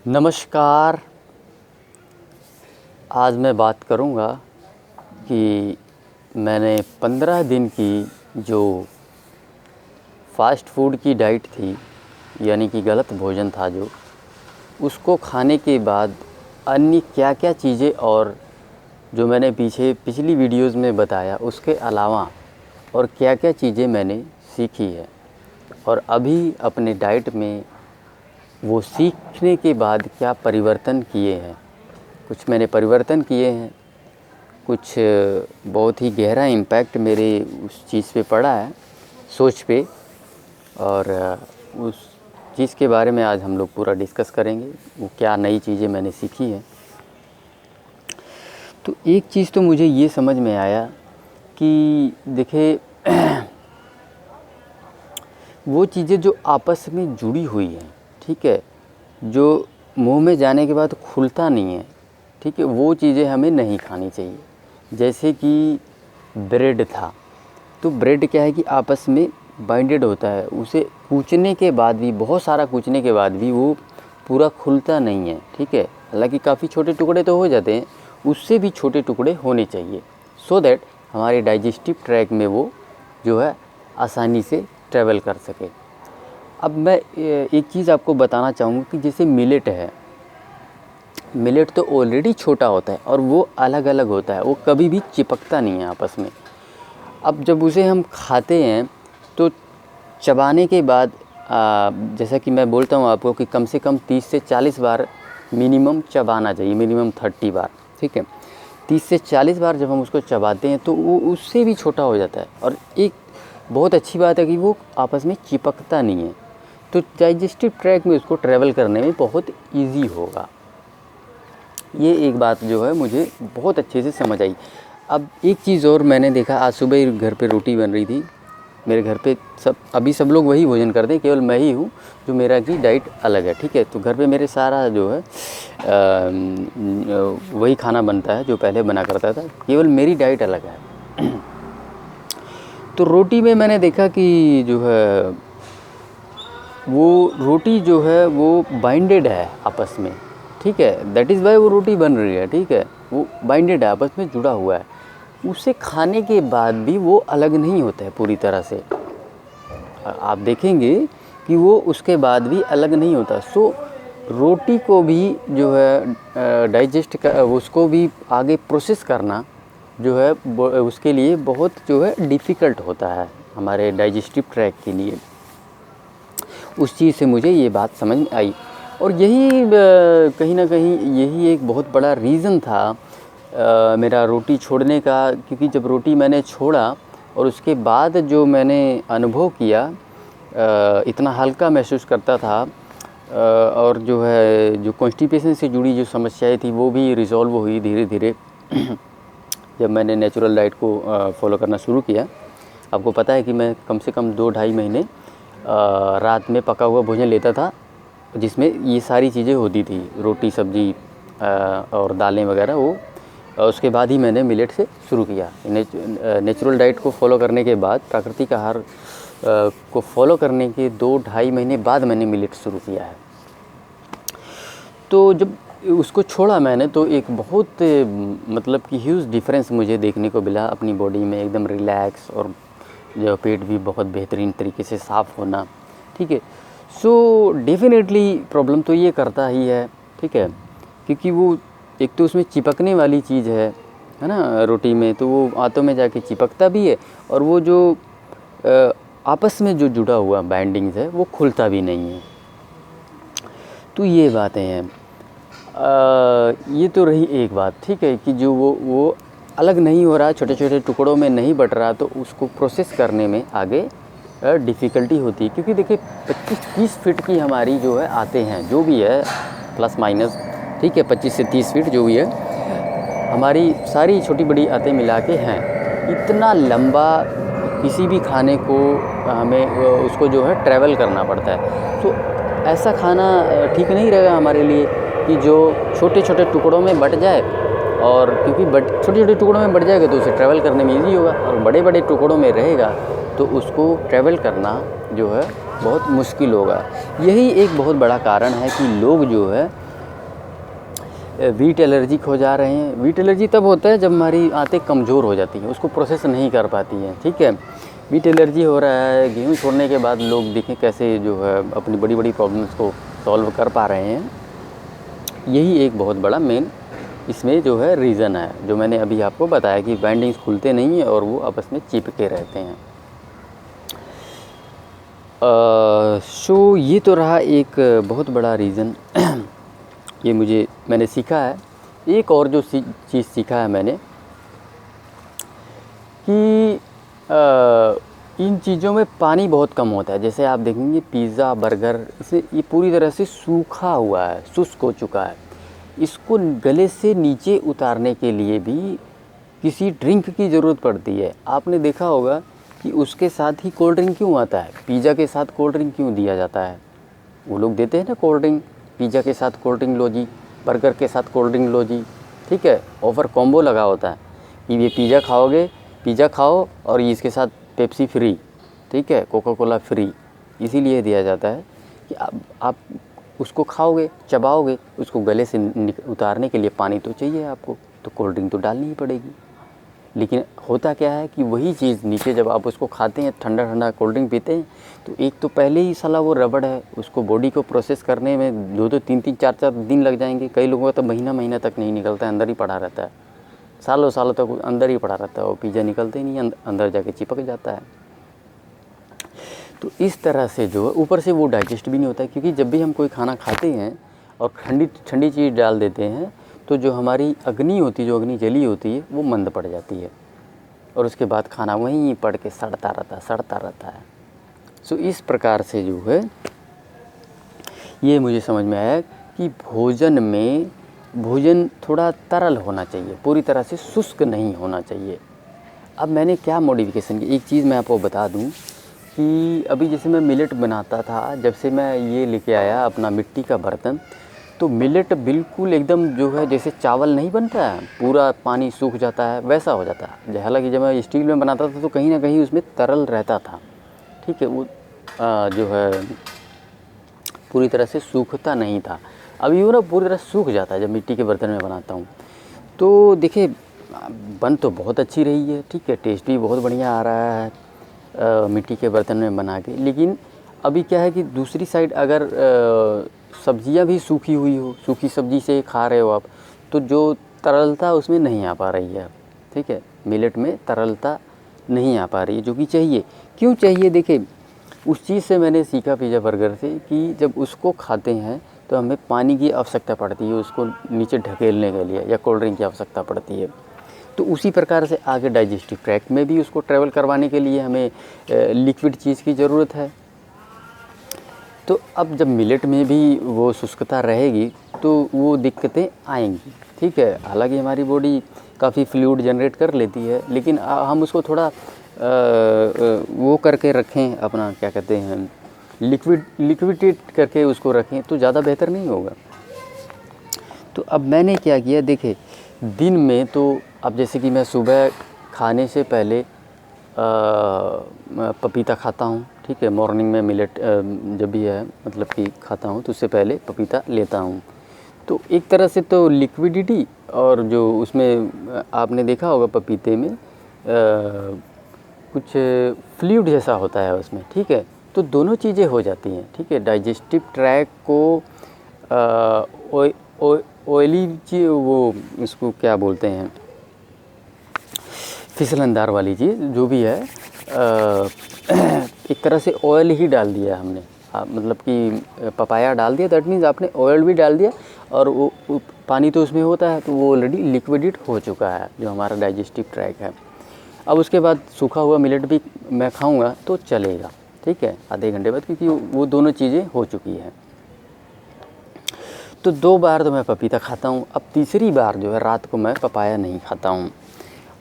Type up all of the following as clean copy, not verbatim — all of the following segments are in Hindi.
नमस्कार। आज मैं बात करूंगा कि मैंने 15 दिन की जो फ़ास्ट फूड की डाइट थी, यानी कि गलत भोजन था जो, उसको खाने के बाद अन्य क्या-क्या चीज़ें और जो मैंने पिछली वीडियोज़ में बताया उसके अलावा और क्या-क्या चीज़ें मैंने सीखी है और अभी अपने डाइट में वो सीखने के बाद क्या परिवर्तन किए हैं। कुछ मैंने परिवर्तन किए हैं, कुछ बहुत ही गहरा इम्पैक्ट मेरे उस चीज़ पे पड़ा है, सोच पे, और उस चीज़ के बारे में आज हम लोग पूरा डिस्कस करेंगे। वो क्या नई चीज़ें मैंने सीखी हैं। तो एक चीज़ तो मुझे ये समझ में आया कि देखिए वो चीज़ें जो आपस में जुड़ी हुई हैं, ठीक है, जो मुंह में जाने के बाद खुलता नहीं है, ठीक है, वो चीज़ें हमें नहीं खानी चाहिए। जैसे कि ब्रेड था, तो ब्रेड क्या है कि आपस में बाइंडेड होता है, उसे कूचने के बाद भी, बहुत सारा कूचने के बाद भी वो पूरा खुलता नहीं है, ठीक है। हालांकि काफ़ी छोटे टुकड़े तो हो जाते हैं, उससे भी छोटे टुकड़े होने चाहिए, सो दैट हमारे डाइजेस्टिव ट्रैक में वो जो है आसानी से ट्रैवल कर सके। अब मैं एक चीज़ आपको बताना चाहूँगा कि जैसे मिलेट है, मिलेट तो ऑलरेडी छोटा होता है और वो अलग अलग होता है, वो कभी भी चिपकता नहीं है आपस में। अब जब उसे हम खाते हैं तो चबाने के बाद जैसा कि मैं बोलता हूँ आपको कि कम से कम 30 से 40 बार मिनिमम चबाना चाहिए, मिनिमम 30 बार, ठीक है। 30 से 40 बार जब हम उसको चबाते हैं तो वो उससे भी छोटा हो जाता है। और एक बहुत अच्छी बात है कि वो आपस में चिपकता नहीं है, तो डाइजेस्टिव ट्रैक में उसको ट्रैवल करने में बहुत इजी होगा। ये एक बात जो है मुझे बहुत अच्छे से समझ आई। अब एक चीज़ और मैंने देखा, आज सुबह ही घर पे रोटी बन रही थी। मेरे घर पे सब लोग वही भोजन करते हैं, केवल मैं ही हूँ जो मेरा की डाइट अलग है, ठीक है। तो घर पे मेरे सारा जो है वही खाना बनता है जो पहले बना करता था, केवल मेरी डाइट अलग है। तो रोटी में मैंने देखा कि जो है वो रोटी जो है वो बाइंडेड है आपस में, ठीक है। दैट इज़ वाई वो रोटी बन रही है, ठीक है। वो बाइंडेड है, आपस में जुड़ा हुआ है। उसे खाने के बाद भी वो अलग नहीं होता है पूरी तरह से। आप देखेंगे कि वो उसके बाद भी अलग नहीं होता। सो रोटी को भी जो है डाइजेस्ट का, उसको भी आगे प्रोसेस करना जो है उसके लिए बहुत जो है डिफ़िकल्ट होता है हमारे डाइजेस्टिव ट्रैक के लिए। उस चीज़ से मुझे ये बात समझ में आई और यही कहीं ना कहीं यही एक बहुत बड़ा रीज़न था मेरा रोटी छोड़ने का। क्योंकि जब रोटी मैंने छोड़ा और उसके बाद जो मैंने अनुभव किया, इतना हल्का महसूस करता था और जो है जो कॉन्स्टिपेशन से जुड़ी जो समस्याएं थी वो भी रिज़ॉल्व हुई धीरे धीरे जब मैंने नेचुरल डाइट को फॉलो करना शुरू किया। आपको पता है कि मैं कम से कम 2-2.5 महीने रात में पका हुआ भोजन लेता था, जिसमें ये सारी चीज़ें होती थी, रोटी सब्ज़ी और दालें वगैरह। वो उसके बाद ही मैंने मिलेट से शुरू किया। नेचुरल डाइट को फॉलो करने के बाद, प्राकृतिक आहार को फॉलो करने के 2-2.5 महीने बाद मैंने मिलेट शुरू किया है। तो जब उसको छोड़ा मैंने तो एक बहुत मतलब कि ह्यूज डिफरेंस मुझे देखने को मिला अपनी बॉडी में। एकदम रिलैक्स और जो पेट भी बहुत बेहतरीन तरीके से साफ़ होना, ठीक है। सो डेफिनेटली प्रॉब्लम तो ये करता ही है, ठीक है, क्योंकि वो एक तो उसमें चिपकने वाली चीज़ है ना रोटी में, तो वो आंतों में जाके चिपकता भी है और वो जो आपस में जो जुड़ा हुआ बाइंडिंग्स है वो खुलता भी नहीं है। तो ये बातें हैं। ये तो रही एक बात, ठीक है, कि जो वो अलग नहीं हो रहा, छोटे छोटे टुकड़ों में नहीं बट रहा, तो उसको प्रोसेस करने में आगे डिफ़िकल्टी होती है। क्योंकि देखिए 25-30 फीट की हमारी जो है आते हैं, जो भी है प्लस माइनस, ठीक है, 25 से 30 फीट जो भी है हमारी सारी छोटी बड़ी आते मिला के हैं। इतना लंबा किसी भी खाने को हमें उसको जो है ट्रैवल करना पड़ता है। तो ऐसा खाना ठीक नहीं रहेगा हमारे लिए कि जो छोटे छोटे टुकड़ों में बट जाए, और क्योंकि छोटे छोटे टुकड़ों में बढ़ जाएगा तो उसे ट्रैवल करने में ईजी होगा, और बड़े बड़े टुकड़ों में रहेगा तो उसको ट्रैवल करना जो है बहुत मुश्किल होगा। यही एक बहुत बड़ा कारण है कि लोग जो है वीट एलर्जिक हो जा रहे हैं। वीट एलर्जी तब होता है जब हमारी आंतें कमज़ोर हो जाती हैं, उसको प्रोसेस नहीं कर पाती हैं, ठीक है। वीट एलर्जी हो रहा है, गेहूँ छोड़ने के बाद लोग देखें कैसे जो है अपनी बड़ी बड़ी प्रॉब्लम्स को सॉल्व कर पा रहे हैं। यही एक बहुत बड़ा मेन इसमें जो है रीज़न है, जो मैंने अभी आपको बताया कि बाइंडिंग्स खुलते नहीं हैं और वो आपस में चिपके रहते हैं। सो ये तो रहा एक बहुत बड़ा रीज़न। ये मैंने सीखा है। एक और जो चीज़ सीखा है मैंने कि इन चीज़ों में पानी बहुत कम होता है। जैसे आप देखेंगे पिज़्ज़ा, बर्गर, इसे ये पूरी तरह से सूखा हुआ है, शुष्क हो चुका है। इसको गले से नीचे उतारने के लिए भी किसी ड्रिंक की ज़रूरत पड़ती है। आपने देखा होगा कि उसके साथ ही कोल्ड ड्रिंक क्यों आता है, पिज़्ज़ा के साथ कोल्ड ड्रिंक क्यों दिया जाता है। वो लोग देते हैं ना कोल्ड ड्रिंक, पिज़्ज़ा के साथ कोल्ड ड्रिंक लो जी, बर्गर के साथ कोल्ड ड्रिंक लो जी, ठीक है। ऑफ़र कॉम्बो लगा होता है कि ये पिज़्ज़ा खाओगे, पिज़्ज़ा खाओ और ये इसके साथ पेप्सी फ्री, ठीक है, कोका कोला फ्री। इसीलिए दिया जाता है कि आप उसको खाओगे, चबाओगे, उसको गले से उतारने के लिए पानी तो चाहिए आपको, तो कोल्ड ड्रिंक तो डालनी ही पड़ेगी। लेकिन होता क्या है कि वही चीज़ नीचे जब आप उसको खाते हैं, ठंडा ठंडा कोल्ड ड्रिंक पीते हैं, तो एक तो पहले ही साला वो रबड़ है, उसको बॉडी को प्रोसेस करने में 2-2, 3-3, 4-4 दिन लग जाएंगे। कई लोगों का तो महीना तक नहीं निकलता है, अंदर ही पड़ा रहता है, सालों सालों तक अंदर ही पड़ा रहता है। वो पिज़्ज़ा निकलते ही नहीं, अंदर जाके चिपक जाता है। तो इस तरह से जो है ऊपर से वो डाइजेस्ट भी नहीं होता है, क्योंकि जब भी हम कोई खाना खाते हैं और ठंडी चीज़ डाल देते हैं तो जो हमारी अग्नि होती है, जो अग्नि जली होती है, वो मंद पड़ जाती है और उसके बाद खाना वहीं पड़ के सड़ता रहता है। सो इस प्रकार से जो है ये मुझे समझ में आया कि भोजन थोड़ा तरल होना चाहिए, पूरी तरह से शुष्क नहीं होना चाहिए। अब मैंने क्या मॉडिफिकेशन की, एक चीज़ मैं आपको बता दूं कि अभी जैसे मैं मिलेट बनाता था, जब से मैं ये लेके आया अपना मिट्टी का बर्तन, तो मिलेट बिल्कुल एकदम जो है जैसे चावल नहीं बनता है, पूरा पानी सूख जाता है, वैसा हो जाता है। हालांकि जब मैं स्टील में बनाता था तो कहीं ना कहीं उसमें तरल रहता था, ठीक है, वो जो है पूरी तरह से सूखता नहीं था। अभी वो ना पूरी तरह सूख जाता है जब मिट्टी के बर्तन में बनाता हूँ। तो देखिए बन तो बहुत अच्छी रही है, ठीक है, टेस्ट भी बहुत बढ़िया आ रहा है मिट्टी के बर्तन में बना के। लेकिन अभी क्या है कि दूसरी साइड अगर सब्जियां भी सूखी हुई हो, सूखी सब्जी से खा रहे हो आप, तो जो तरलता उसमें नहीं आ पा रही है, ठीक है, मिलेट में तरलता नहीं आ पा रही है जो कि चाहिए। क्यों चाहिए? देखिए उस चीज़ से मैंने सीखा पिज़्ज़ा बर्गर से कि जब उसको खाते हैं तो हमें पानी की आवश्यकता पड़ती है उसको नीचे ढकेलने के लिए, या कोल्ड ड्रिंक की आवश्यकता पड़ती है। तो उसी प्रकार से आगे डाइजेस्टिव ट्रैक्ट में भी उसको ट्रैवल करवाने के लिए हमें लिक्विड चीज़ की ज़रूरत है। तो अब जब मिलेट में भी वो शुष्कता रहेगी तो वो दिक्कतें आएंगी, ठीक है। हालांकि हमारी बॉडी काफ़ी फ्लूइड जनरेट कर लेती है, लेकिन हम उसको थोड़ा वो करके रखें, अपना क्या कहते हैं, लिक्विडेट करके उसको रखें तो ज़्यादा बेहतर नहीं होगा। तो अब मैंने क्या किया, देखे दिन में तो अब जैसे कि मैं सुबह खाने से पहले पपीता खाता हूँ, ठीक है, मॉर्निंग में मिलेट जब भी है मतलब कि खाता हूँ तो उससे पहले पपीता लेता हूँ। तो एक तरह से तो लिक्विडिटी और जो उसमें आपने देखा होगा पपीते में कुछ फ्लूइड जैसा होता है उसमें, ठीक है, तो दोनों चीज़ें हो जाती हैं, ठीक है। डाइजेस्टिव ट्रैक को ऑयली चीज़, वो इसको क्या बोलते हैं, फिसलनदार वाली चीज़ जो भी है, एक तरह से ऑयल ही डाल दिया हमने, मतलब कि पपाया डाल दिया, दैट मीन्स आपने ऑयल भी डाल दिया और वो पानी तो उसमें होता है, तो वो ऑलरेडी लिक्विडेट हो चुका है जो हमारा डाइजेस्टिव ट्रैक है। अब उसके बाद सूखा हुआ मिलेट भी मैं खाऊंगा तो चलेगा, ठीक है, आधे घंटे बाद, क्योंकि वो दोनों चीज़ें हो चुकी हैं। तो 2 बार तो मैं पपीता खाता हूँ। अब तीसरी बार जो है रात को मैं पपाया नहीं खाता हूँ।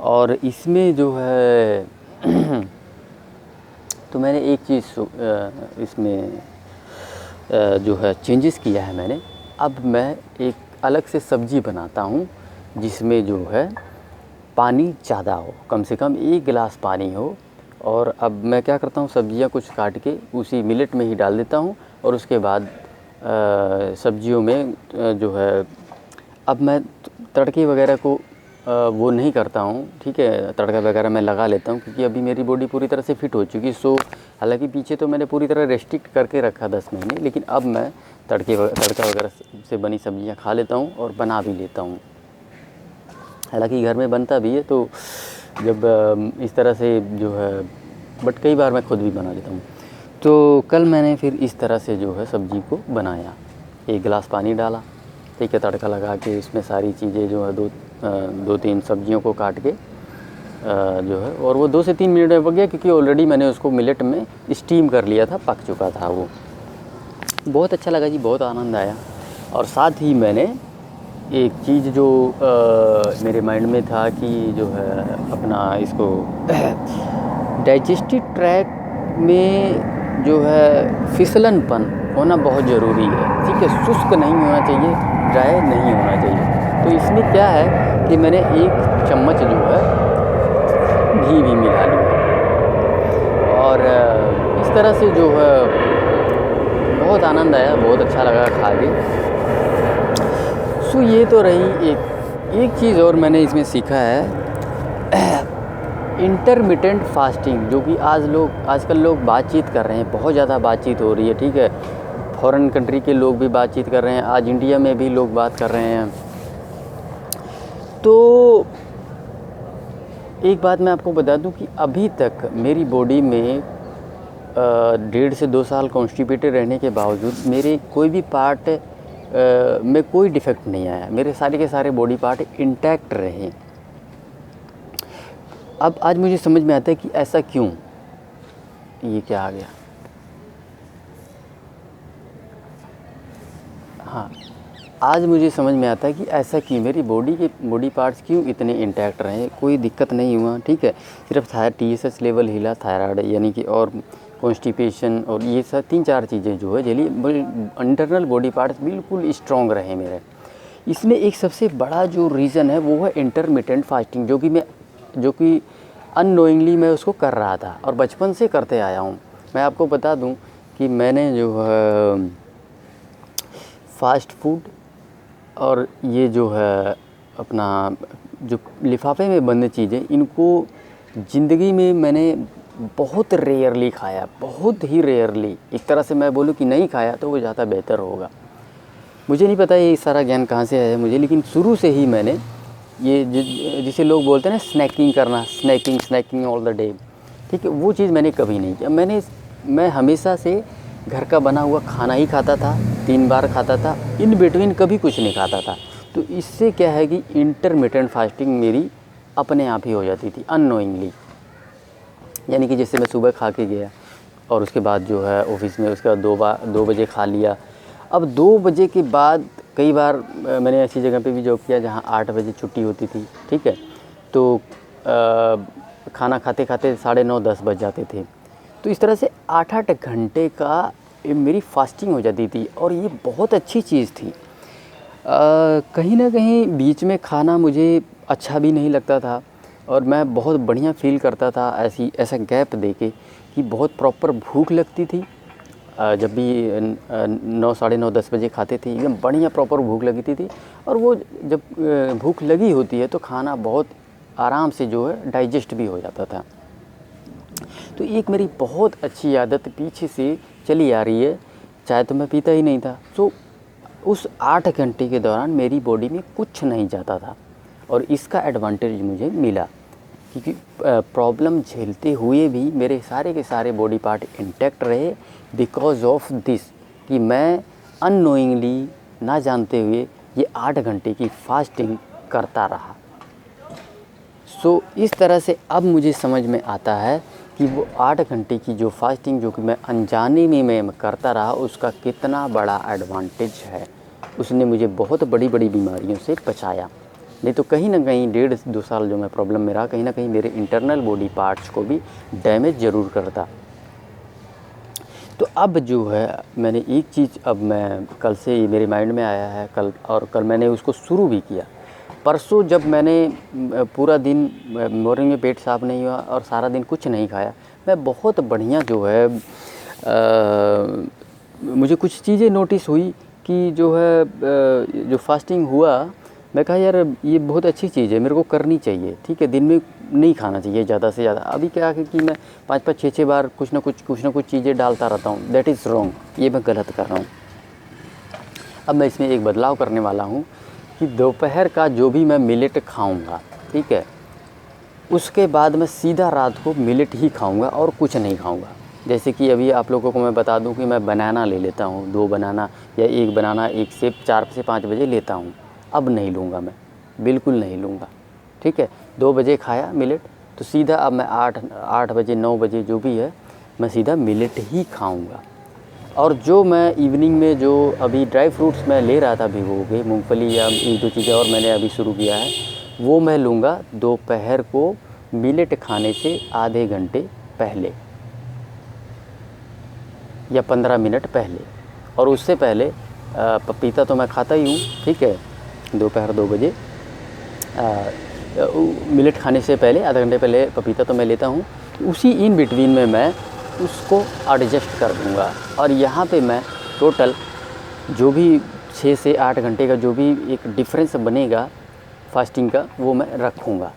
और इसमें जो है तो मैंने एक चीज़ इसमें जो है चेंजेस किया है मैंने। अब मैं एक अलग से सब्ज़ी बनाता हूँ जिसमें जो है पानी ज़्यादा हो, कम से कम 1 गिलास पानी हो। और अब मैं क्या करता हूँ, सब्जियाँ कुछ काट के उसी मिलेट में ही डाल देता हूँ और उसके बाद सब्जियों में जो है अब मैं तड़के वगैरह को वो नहीं करता हूँ, ठीक है। तड़का वगैरह मैं लगा लेता हूँ क्योंकि अभी मेरी बॉडी पूरी तरह से फिट हो चुकी। सो हालांकि पीछे तो मैंने पूरी तरह रेस्ट्रिक्ट करके रखा 10 महीने, लेकिन अब मैं तड़का वगैरह से बनी सब्जियाँ खा लेता हूँ और बना भी लेता हूँ। हालांकि घर में बनता भी है, तो जब इस तरह से जो है, बट कई बार मैं खुद भी बना लेता हूँ। तो कल मैंने फिर इस तरह से जो है सब्ज़ी को बनाया। 1 गिलास पानी डाला, ठीक है, तड़का लगा के उसमें सारी चीज़ें जो है 2-3 सब्जियों को काट के जो है, और वो 2 से 3 मिनट में पक गया क्योंकि ऑलरेडी मैंने उसको मिलेट में स्टीम कर लिया था, पक चुका था वो। बहुत अच्छा लगा जी, बहुत आनंद आया। और साथ ही मैंने एक चीज़ जो मेरे माइंड में था कि जो है अपना इसको डाइजेस्टिव ट्रैक में जो है फिसलनपन होना बहुत ज़रूरी है, ठीक है। शुष्क नहीं होना चाहिए, ड्राई नहीं होना चाहिए। तो इसमें क्या है कि मैंने 1 चम्मच जो है घी भी मिला लिया, और इस तरह से जो है बहुत आनंद आया, बहुत अच्छा लगा खा के। सो ये तो रही एक चीज़ और मैंने इसमें सीखा है, इंटरमिटेंट फास्टिंग, जो कि आजकल लोग बातचीत कर रहे हैं, बहुत ज़्यादा बातचीत हो रही है, ठीक है। फॉरेन कंट्री के लोग भी बातचीत कर रहे हैं, आज इंडिया में भी लोग बात कर रहे हैं। तो एक बात मैं आपको बता दूं कि अभी तक मेरी बॉडी में 1.5 से 2 साल कॉन्स्टिपेटेड रहने के बावजूद मेरे कोई भी पार्ट में कोई डिफेक्ट नहीं आया। मेरे सारे के सारे बॉडी पार्ट इंटैक्ट रहे। अब आज मुझे समझ में आता है कि ऐसा क्यों, ये क्या आ गया, हाँ, आज मुझे समझ में आता है कि ऐसा क्यों मेरी बॉडी पार्ट्स क्यों इतने इंटैक्ट रहे, कोई दिक्कत नहीं हुआ, ठीक है। सिर्फ TSH लेवल हिला, थायराइड यानी कि, और कॉन्स्टिपेशन, और ये सब 3-4 चीज़ें जो है चलिए, इंटरनल बॉडी पार्ट्स बिल्कुल स्ट्रॉन्ग रहे मेरे। इसमें एक सबसे बड़ा जो रीज़न है वो है इंटरमिटेंट फास्टिंग, जो कि अननोइंगली मैं उसको कर रहा था और बचपन से करते आया हूँ। मैं आपको बता दूँ कि मैंने जो है फास्ट फूड और ये जो है अपना जो लिफाफे में बंद चीज़ें, इनको ज़िंदगी में मैंने बहुत रेयरली खाया, बहुत ही रेयरली। एक तरह से मैं बोलूँ कि नहीं खाया तो वो ज़्यादा बेहतर होगा। मुझे नहीं पता ये सारा ज्ञान कहाँ से आया मुझे, लेकिन शुरू से ही मैंने ये जिसे लोग बोलते हैं ना स्नैकिंग करना, स्नैकिंग ऑल द डे, ठीक है, वो चीज़ मैंने कभी नहीं किया। मैं हमेशा से घर का बना हुआ खाना ही खाता था, 3 बार खाता था, इन बिटवीन कभी कुछ नहीं खाता था। तो इससे क्या है कि इंटरमिटेंट फास्टिंग मेरी अपने आप ही हो जाती थी अननोइंगली। यानी कि जैसे मैं सुबह खा के गया और उसके बाद जो है ऑफिस में, उसके बाद 2 बजे खा लिया। अब 2 बजे के बाद कई बार मैंने ऐसी जगह पे भी जॉब किया जहाँ 8 बजे छुट्टी होती थी, ठीक है। तो खाना खाते खाते 9:30-10 बज जाते थे। तो इस तरह से 8-8 घंटे का मेरी फास्टिंग हो जाती थी, और ये बहुत अच्छी चीज़ थी। कहीं ना कहीं बीच में खाना मुझे अच्छा भी नहीं लगता था, और मैं बहुत बढ़िया फील करता था ऐसा गैप देके कि बहुत प्रॉपर भूख लगती थी। जब भी 9, 9:30, 10 बजे खाते थे, एकदम बढ़िया प्रॉपर भूख लगती थी। और वो जब भूख लगी होती है तो खाना बहुत आराम से जो है डाइजेस्ट भी हो जाता था। तो एक मेरी बहुत अच्छी आदत पीछे से चली आ रही है, चाय तो मैं पीता ही नहीं था। तो उस 8 घंटे के दौरान मेरी बॉडी में कुछ नहीं जाता था, और इसका एडवांटेज मुझे मिला क्योंकि प्रॉब्लम झेलते हुए भी मेरे सारे के सारे बॉडी पार्ट इंटैक्ट रहे, बिकॉज ऑफ दिस कि मैं अननोइंगली, ना जानते हुए, ये 8 घंटे की फास्टिंग करता रहा। सो इस तरह से अब मुझे समझ में आता है कि वो 8 घंटे की जो फास्टिंग जो कि मैं अनजाने में मैं करता रहा, उसका कितना बड़ा एडवांटेज है। उसने मुझे बहुत बड़ी बड़ी बीमारियों से बचाया। नहीं तो कहीं ना कहीं 1.5-2 साल जो मैं प्रॉब्लम में रहा, कहीं ना कहीं मेरे इंटरनल बॉडी पार्ट्स को भी डैमेज ज़रूर करता। तो अब जो है मैंने एक चीज़, अब मैं कल से मेरे माइंड में आया है, कल मैंने उसको शुरू भी किया। परसों जब मैंने पूरा दिन मॉर्निंग में पेट साफ़ नहीं हुआ और सारा दिन कुछ नहीं खाया, मैं बहुत बढ़िया जो है मुझे कुछ चीज़ें नोटिस हुई कि जो है जो फास्टिंग हुआ मैं कहा यार ये बहुत अच्छी चीज़ है, मेरे को करनी चाहिए, ठीक है, दिन में नहीं खाना चाहिए ज़्यादा से ज़्यादा। अभी क्या है कि मैं 5-5 6-6 बार कुछ ना कुछ चीज़ें डालता रहता हूँ, दैट इज़ रॉन्ग, ये मैं गलत कर रहा हूँ। अब मैं इसमें एक बदलाव करने वाला हूँ कि दोपहर का जो भी मैं मिलेट खाऊँगा, ठीक है, उसके बाद मैं सीधा रात को मिलेट ही खाऊँगा और कुछ नहीं खाऊँगा। जैसे कि अभी आप लोगों को मैं बता दूं कि मैं बनाना ले लेता हूं, 2 बनाना या 1 बनाना 1 से 4 से 5 बजे लेता हूं। अब नहीं लूँगा, मैं बिल्कुल नहीं लूँगा, ठीक है। 2 बजे खाया मिलेट तो सीधा अब मैं 8 बजे 9 बजे जो भी है मैं सीधा मिलेट ही खाऊँगा। और जो मैं इवनिंग में जो अभी ड्राई फ्रूट्स मैं ले रहा था भिगो के, मूँगफली या 1-2 चीज़ें और मैंने अभी शुरू किया है, वो मैं लूँगा दोपहर को मिलेट खाने से आधे घंटे पहले या 15 मिनट पहले। और उससे पहले पपीता तो मैं खाता ही हूँ, ठीक है, दोपहर 2 बजे मिलेट खाने से पहले आधा घंटे पहले पपीता तो मैं लेता हूँ। उसी इन बिटवीन में मैं उसको एडजस्ट कर दूँगा और यहाँ पे मैं टोटल जो भी 6 से 8 घंटे का जो भी एक डिफरेंस बनेगा फास्टिंग का वो मैं रखूँगा,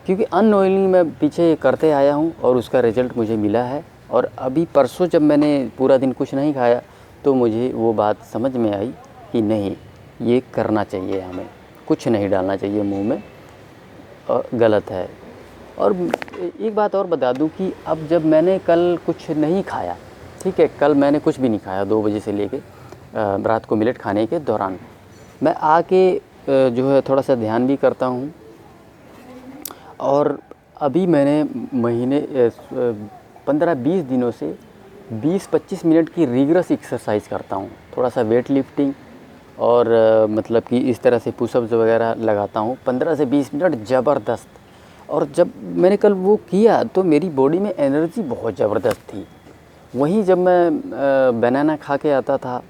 क्योंकि अननोइंगली मैं पीछे करते आया हूँ और उसका रिज़ल्ट मुझे मिला है। और अभी परसों जब मैंने पूरा दिन कुछ नहीं खाया तो मुझे वो बात समझ में आई कि नहीं, ये करना चाहिए, हमें कुछ नहीं डालना चाहिए मुंह में, और गलत है। और एक बात और बता दूं कि अब जब मैंने कल कुछ नहीं खाया, ठीक है, कल मैंने कुछ भी नहीं खाया 2 बजे से लेके रात को मिलेट खाने के दौरान, मैं आके जो है थोड़ा सा ध्यान भी करता हूँ। और अभी मैंने महीने 15-20 दिनों से 20-25 मिनट की रिगरस एक्सरसाइज करता हूँ, थोड़ा सा वेट लिफ्टिंग और मतलब कि इस तरह से पुशअप्स वगैरह लगाता हूँ 15 से 20 मिनट ज़बरदस्त। और जब मैंने कल वो किया तो मेरी बॉडी में एनर्जी बहुत ज़बरदस्त थी। वहीं जब मैं बनाना खा के आता था,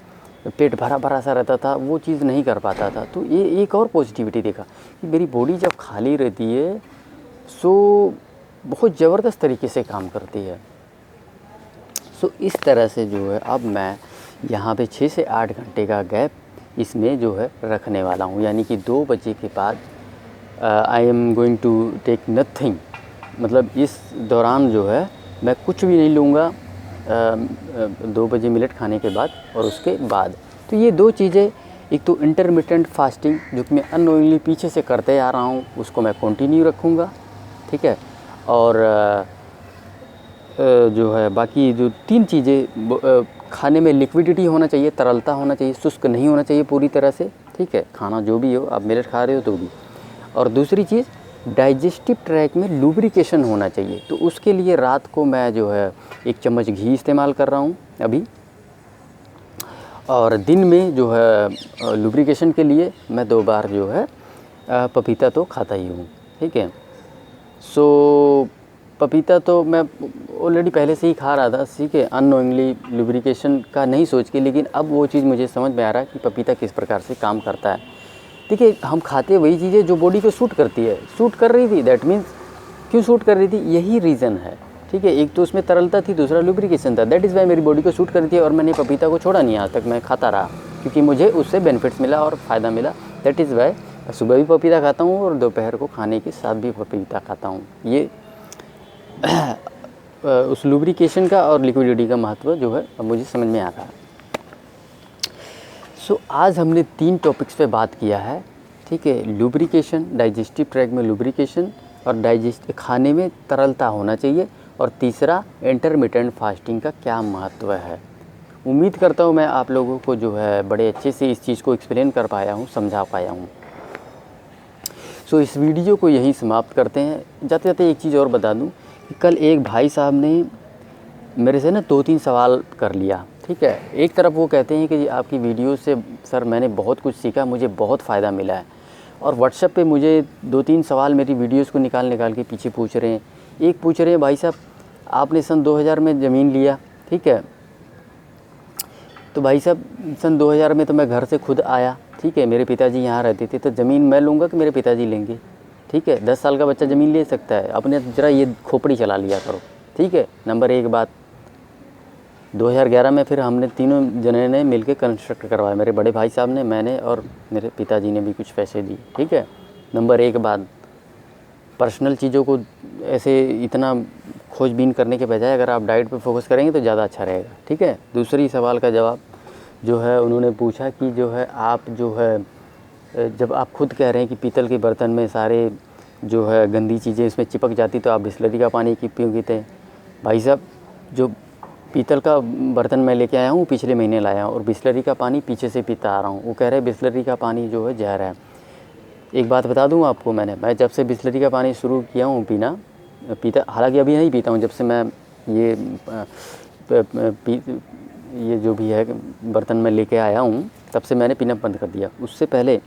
पेट भरा भरा सा रहता था, वो चीज़ नहीं कर पाता था। तो ये एक और पॉजिटिविटी देखा कि मेरी बॉडी जब खाली रहती है सो बहुत ज़बरदस्त तरीके से काम करती है। सो इस तरह से जो है अब मैं यहाँ पे 6 से 8 घंटे का गैप इसमें जो है रखने वाला हूँ, यानी कि 2 बजे के बाद I am going to take nothing, मतलब इस दौरान जो है मैं कुछ भी नहीं लूँगा 2 बजे मिलेट खाने के बाद और उसके बाद। तो ये 2 चीज़ें, एक तो इंटरमिटेंट फास्टिंग जो कि मैं अननोइंगली पीछे से करते आ रहा हूँ उसको मैं कंटिन्यू रखूँगा, ठीक है। और जो है बाकी जो 3 चीज़ें, खाने में लिक्विडिटी होना चाहिए, तरलता होना चाहिए, शुष्क नहीं होना चाहिए पूरी तरह से, ठीक है, खाना जो भी हो, आप मिलेट खा रहे हो तो भी। और दूसरी चीज़, डाइजेस्टिव ट्रैक में लुब्रिकेशन होना चाहिए, तो उसके लिए रात को मैं जो है 1 चम्मच घी इस्तेमाल कर रहा हूँ अभी, और दिन में जो है लुब्रिकेशन के लिए मैं 2 बार जो है पपीता तो खाता ही हूँ, ठीक है। सो पपीता तो मैं ऑलरेडी पहले से ही खा रहा था, ठीक है, अननोइंगली लुब्रिकेशन का नहीं सोच के, लेकिन अब वो चीज़ मुझे समझ में आ रहा है कि पपीता किस प्रकार से काम करता है। देखिए, हम खाते वही चीज़ें जो बॉडी को सूट करती है, सूट कर रही थी, दैट मीन्स क्यों सूट कर रही थी, यही रीज़न है, ठीक है। एक तो उसमें तरलता थी, दूसरा लुब्रिकेशन था, दैट इज़ वाई मेरी बॉडी को सूट करती है। और मैंने पपीता को छोड़ा नहीं, आज तक मैं खाता रहा, क्योंकि मुझे उससे बेनिफिट्स मिला और फ़ायदा मिला। दैट इज़ वाई सुबह भी पपीता खाता हूँ और दोपहर को खाने के साथ भी पपीता खाता हूँ। ये उस लुब्रिकेशन का और लिक्विडिटी का महत्व जो है अब मुझे समझ में आ रहा है। सो आज हमने 3 टॉपिक्स पे बात किया है, ठीक है, लुब्रिकेशन, डाइजेस्टिव ट्रैक में लुब्रिकेशन, और खाने में तरलता होना चाहिए, और तीसरा इंटरमिटेंट फास्टिंग का क्या महत्व है। उम्मीद करता हूँ मैं आप लोगों को जो है बड़े अच्छे से इस चीज़ को एक्सप्लेन कर पाया हूँ, समझा पाया हूँ। सो इस वीडियो को यहीं समाप्त करते हैं। जाते जाते एक चीज़ और बता दूँ कि कल एक भाई साहब ने मेरे से ना 2-3 सवाल कर लिया, ठीक है। एक तरफ वो कहते हैं कि आपकी वीडियो से सर मैंने बहुत कुछ सीखा, मुझे बहुत फ़ायदा मिला है, और व्हाट्सएप पे मुझे 2-3 सवाल मेरी वीडियोस को निकाल के पीछे पूछ रहे हैं। एक पूछ रहे हैं, भाई साहब आपने सन 2000 में ज़मीन लिया, ठीक है, तो भाई साहब सन 2000 में तो मैं घर से खुद आया, ठीक है, मेरे पिताजी यहाँ रहते थे, तो ज़मीन मैं लूँगा कि मेरे पिताजी लेंगे, ठीक है। 10 साल का बच्चा ज़मीन ले सकता है, अपने ज़रा ये खोपड़ी चला लिया करो, ठीक है, नंबर 1 बात। 2011 में फिर हमने तीनों जने ने मिलके कंस्ट्रक्ट करवाया, मेरे बड़े भाई साहब ने, मैंने और मेरे पिताजी ने भी कुछ पैसे दिए। ठीक है, नंबर 1 बात, पर्सनल चीज़ों को ऐसे इतना खोजबीन करने के बजाय अगर आप डाइट पे फोकस करेंगे तो ज़्यादा अच्छा रहेगा। ठीक है, दूसरी सवाल का जवाब जो है उन्होंने पूछा कि जो है आप जो है जब आप खुद कह रहे हैं कि पीतल के बर्तन में सारे जो है गंदी चीज़ें इसमें चिपक जाती तो आप बिस्लरी का पानी क्यों पीते हैं? भाई साहब, जो पीतल का बर्तन मैं लेके आया हूँ पिछले महीने लाया हूँ और बिस्लरी का पानी पीछे से पीता आ रहा हूँ। वो कह रहे हैं बिस्लरी का पानी जो है जहर है। एक बात बता दूँ आपको, मैं जब से बिस्लरी का पानी शुरू किया हूँ पीता, हालांकि अभी नहीं पीता हूँ, जब से मैं ये जो भी है बर्तन में लेके आया हूँ तब से मैंने पीना बंद कर दिया। उससे पहले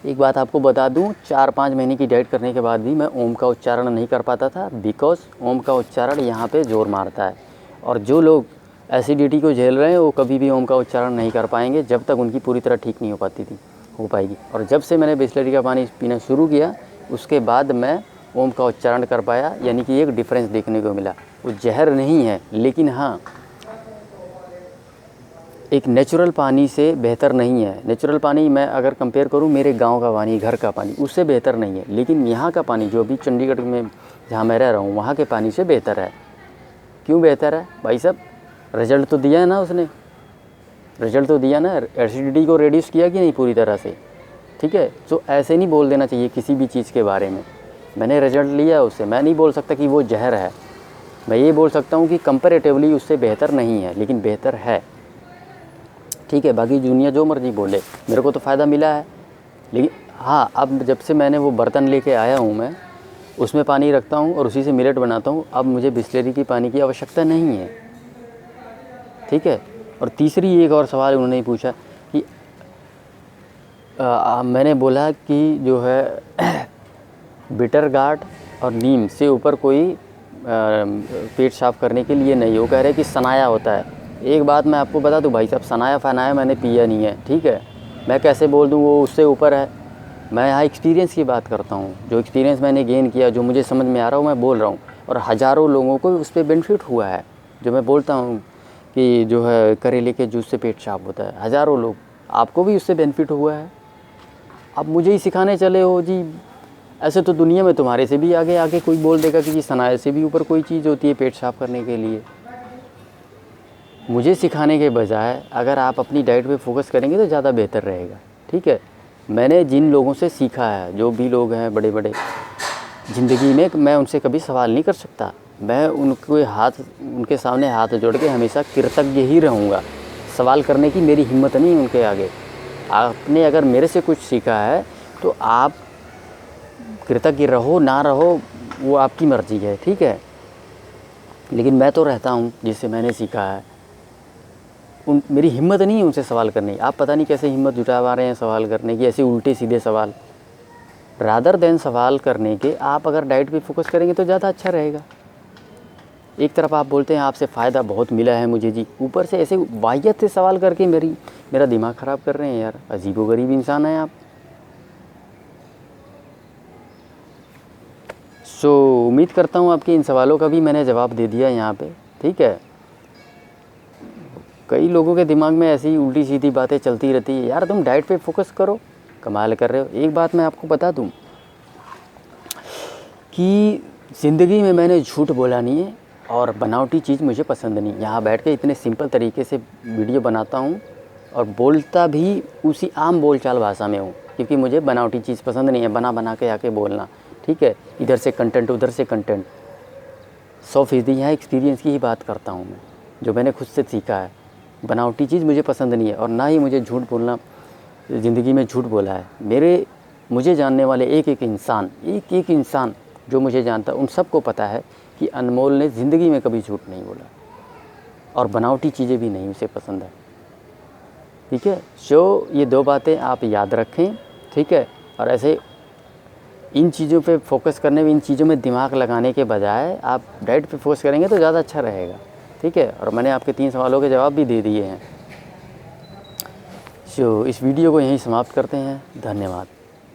एक बात आपको बता दूं, 4-5 महीने की डाइट करने के बाद भी मैं ओम का उच्चारण नहीं कर पाता था, बिकॉज़ ओम का उच्चारण यहाँ पे ज़ोर मारता है और जो लोग एसिडिटी को झेल रहे हैं वो कभी भी ओम का उच्चारण नहीं कर पाएंगे जब तक उनकी पूरी तरह ठीक नहीं हो पाएगी। और जब से मैंने बिस्लरी का पानी पीना शुरू किया उसके बाद मैं ओम का उच्चारण कर पाया, यानी कि एक डिफरेंस देखने को मिला। वो जहर नहीं है, लेकिन हाँ एक नेचुरल पानी से बेहतर नहीं है। नेचुरल पानी मैं अगर कंपेयर करूं मेरे गांव का पानी, घर का पानी, उससे बेहतर नहीं है, लेकिन यहाँ का पानी जो अभी चंडीगढ़ में जहाँ मैं रह रहा हूँ वहाँ के पानी से बेहतर है। क्यों बेहतर है भाई साहब? रिजल्ट तो दिया है ना उसने, रिजल्ट तो दिया ना, एसिडिटी को रिड्यूस किया कि नहीं पूरी तरह से। ठीक है, तो ऐसे नहीं बोल देना चाहिए किसी भी चीज़ के बारे में। मैंने रिजल्ट लिया है उससे, मैं नहीं बोल सकता कि वो जहर है, मैं ये बोल सकता हूँ कि कंपैरेटिवली उससे बेहतर नहीं है, लेकिन बेहतर है। ठीक है, बाकी दुनिया जो मर्जी बोले, मेरे को तो फ़ायदा मिला है। लेकिन हाँ, अब जब से मैंने वो बर्तन लेके आया हूँ मैं उसमें पानी रखता हूँ और उसी से मिलेट बनाता हूँ, अब मुझे बिस्लरी की पानी की आवश्यकता नहीं है। ठीक है, और तीसरी एक और सवाल उन्होंने पूछा कि मैंने बोला कि जो है बिटर गार्ड और नीम से ऊपर कोई पेट साफ़ करने के लिए नहीं। वो कह रहे कि सनाया होता है। एक बात मैं आपको बता दूं भाई साहब, सनाया फनाया मैंने पिया नहीं है। ठीक है, मैं कैसे बोल दूं वो उससे ऊपर है? मैं यहाँ एक्सपीरियंस की बात करता हूँ, जो एक्सपीरियंस मैंने गेन किया, जो मुझे समझ में आ रहा हूँ मैं बोल रहा हूँ, और हज़ारों लोगों को उस पर बेनिफिट हुआ है। जो मैं बोलता हूँ कि जो है करेले के जूस से पेट साफ होता है, हज़ारों लोग, आपको भी उससे बेनिफिट हुआ है। आप मुझे ही सिखाने चले हो जी, ऐसे तो दुनिया में तुम्हारे से भी आगे कोई बोल देगा कि जी सनाए से भी ऊपर कोई चीज़ होती है पेट साफ करने के लिए। मुझे सिखाने के बजाय अगर आप अपनी डाइट पे फोकस करेंगे तो ज़्यादा बेहतर रहेगा। ठीक है, मैंने जिन लोगों से सीखा है, जो भी लोग हैं बड़े बड़े ज़िंदगी में, मैं उनसे कभी सवाल नहीं कर सकता। मैं उनके सामने हाथ जोड़ के हमेशा कृतज्ञ ही रहूँगा। सवाल करने की मेरी हिम्मत नहीं उनके आगे। आपने अगर मेरे से कुछ सीखा है तो आप कृतज्ञ रहो ना रहो वो आपकी मर्ज़ी है। ठीक है, लेकिन मैं तो रहता हूँ जिससे मैंने सीखा है। मेरी हिम्मत नहीं है उनसे सवाल करने की। आप पता नहीं कैसे हिम्मत जुटा पा रहे हैं सवाल करने की, ऐसे उल्टे सीधे सवाल। रादर देन सवाल करने के आप अगर डाइट पे फोकस करेंगे तो ज़्यादा अच्छा रहेगा। एक तरफ आप बोलते हैं आपसे फ़ायदा बहुत मिला है मुझे जी, ऊपर से ऐसे वाहियत से सवाल करके मेरा दिमाग ख़राब कर रहे हैं यार। अजीबोगरीब इंसान हैं आप। उम्मीद करता हूँ आपके इन सवालों का भी मैंने जवाब दे दिया यहाँ पे। ठीक है, कई लोगों के दिमाग में ऐसी उल्टी सीधी बातें चलती रहती है, यार तुम डाइट पे फोकस करो, कमाल कर रहे हो। एक बात मैं आपको बता दूं कि ज़िंदगी में मैंने झूठ बोला नहीं है और बनावटी चीज़ मुझे पसंद नहीं। यहाँ बैठ के इतने सिंपल तरीके से वीडियो बनाता हूँ और बोलता भी उसी आम बोलचाल भाषा में हूँ, क्योंकि मुझे बनावटी चीज़ पसंद नहीं है, बना के आके बोलना। ठीक है, इधर से कंटेंट उधर से कंटेंट। 100% यहाँ एक्सपीरियंस की ही बात करता हूँ मैं, जो मैंने खुद से सीखा है। बनावटी चीज़ मुझे पसंद नहीं है और ना ही मुझे झूठ बोलना, ज़िंदगी में झूठ बोला है। मुझे जानने वाले एक एक इंसान जो मुझे जानता है उन सबको पता है कि अनमोल ने ज़िंदगी में कभी झूठ नहीं बोला और बनावटी चीज़ें भी नहीं उसे पसंद है। ठीक है, ये 2 बातें आप याद रखें। ठीक है, और ऐसे इन चीज़ों पे फोकस करने में, इन चीज़ों में दिमाग लगाने के बजाय आप डाइट पे फोकस करेंगे तो ज़्यादा अच्छा रहेगा। ठीक है, और मैंने आपके 3 सवालों के जवाब भी दे दिए हैं। इस वीडियो को यहीं समाप्त करते हैं। धन्यवाद।